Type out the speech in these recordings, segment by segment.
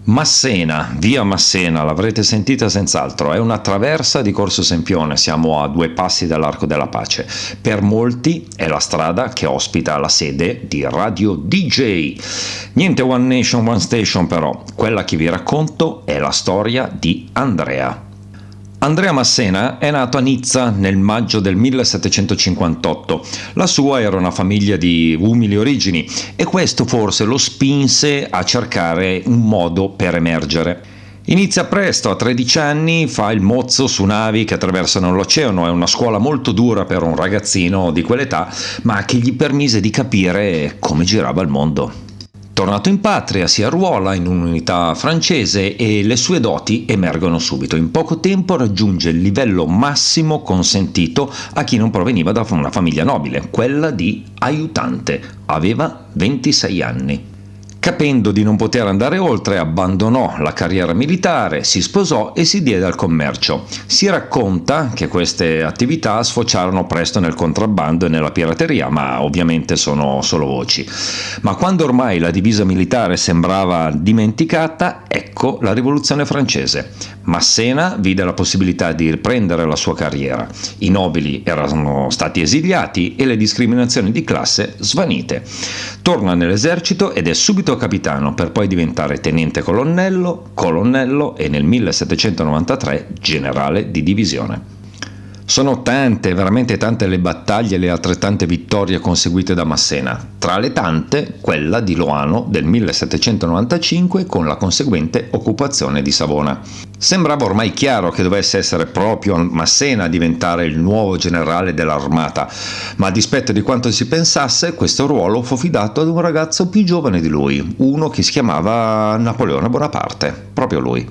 Massena, via Massena, l'avrete sentita senz'altro, è una traversa di Corso Sempione, siamo a 2 passi dall'Arco della Pace. Per molti è la strada che ospita la sede di Radio DJ. Niente One Nation, One Station però, quella che vi racconto è la storia di Andrea. Andrea Massena è nato a Nizza nel maggio del 1758. La sua era una famiglia di umili origini e questo forse lo spinse a cercare un modo per emergere. Inizia presto, a 13 anni, fa il mozzo su navi che attraversano l'oceano, è una scuola molto dura per un ragazzino di quell'età, ma che gli permise di capire come girava il mondo. Tornato in patria, si arruola in un'unità francese e le sue doti emergono subito. In poco tempo raggiunge il livello massimo consentito a chi non proveniva da una famiglia nobile, quella di aiutante. Aveva 26 anni. Capendo di non poter andare oltre, abbandonò la carriera militare, si sposò e si diede al commercio. Si racconta che queste attività sfociarono presto nel contrabbando e nella pirateria, ma ovviamente sono solo voci. Ma quando ormai la divisa militare sembrava dimenticata, ecco la rivoluzione francese. Massena vide la possibilità di riprendere la sua carriera. I nobili erano stati esiliati e le discriminazioni di classe svanite. Torna nell'esercito ed è subito capitano per poi diventare tenente colonnello e nel 1793 generale di divisione. Sono tante, veramente tante le battaglie e le altrettante vittorie conseguite da Massena, tra le tante quella di Loano del 1795 con la conseguente occupazione di Savona. Sembrava ormai chiaro che dovesse essere proprio Massena a diventare il nuovo generale dell'armata, ma a dispetto di quanto si pensasse, questo ruolo fu affidato ad un ragazzo più giovane di lui, uno che si chiamava Napoleone Bonaparte, proprio lui.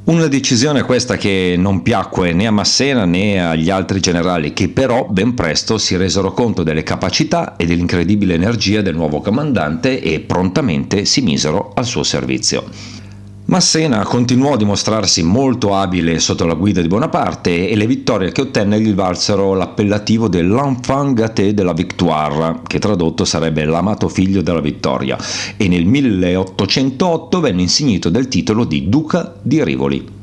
Una decisione questa che non piacque né a Massena né agli altri generali, che però ben presto si resero conto delle capacità e dell'incredibile energia del nuovo comandante e prontamente si misero al suo servizio. Massena continuò a dimostrarsi molto abile sotto la guida di Bonaparte e le vittorie che ottenne gli valsero l'appellativo dell'enfant gâté de la victoire, che tradotto sarebbe l'amato figlio della vittoria, e nel 1808 venne insignito del titolo di Duca di Rivoli.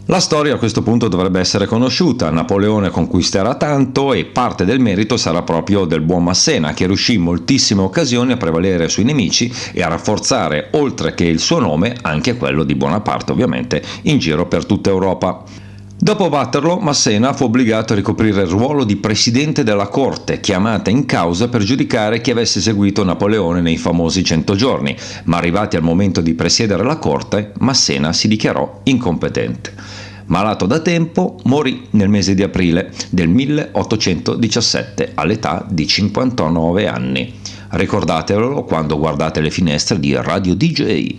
La storia a questo punto dovrebbe essere conosciuta, Napoleone conquisterà tanto e parte del merito sarà proprio del buon Massena, che riuscì in moltissime occasioni a prevalere sui nemici e a rafforzare, oltre che il suo nome, anche quello di Bonaparte ovviamente, in giro per tutta Europa. Dopo Waterloo, Massena fu obbligato a ricoprire il ruolo di presidente della corte, chiamata in causa per giudicare chi avesse seguito Napoleone nei famosi 100 giorni, ma arrivati al momento di presiedere la corte, Massena si dichiarò incompetente. Malato da tempo, morì nel mese di aprile del 1817 all'età di 59 anni. Ricordatelo quando guardate le finestre di Radio DJ.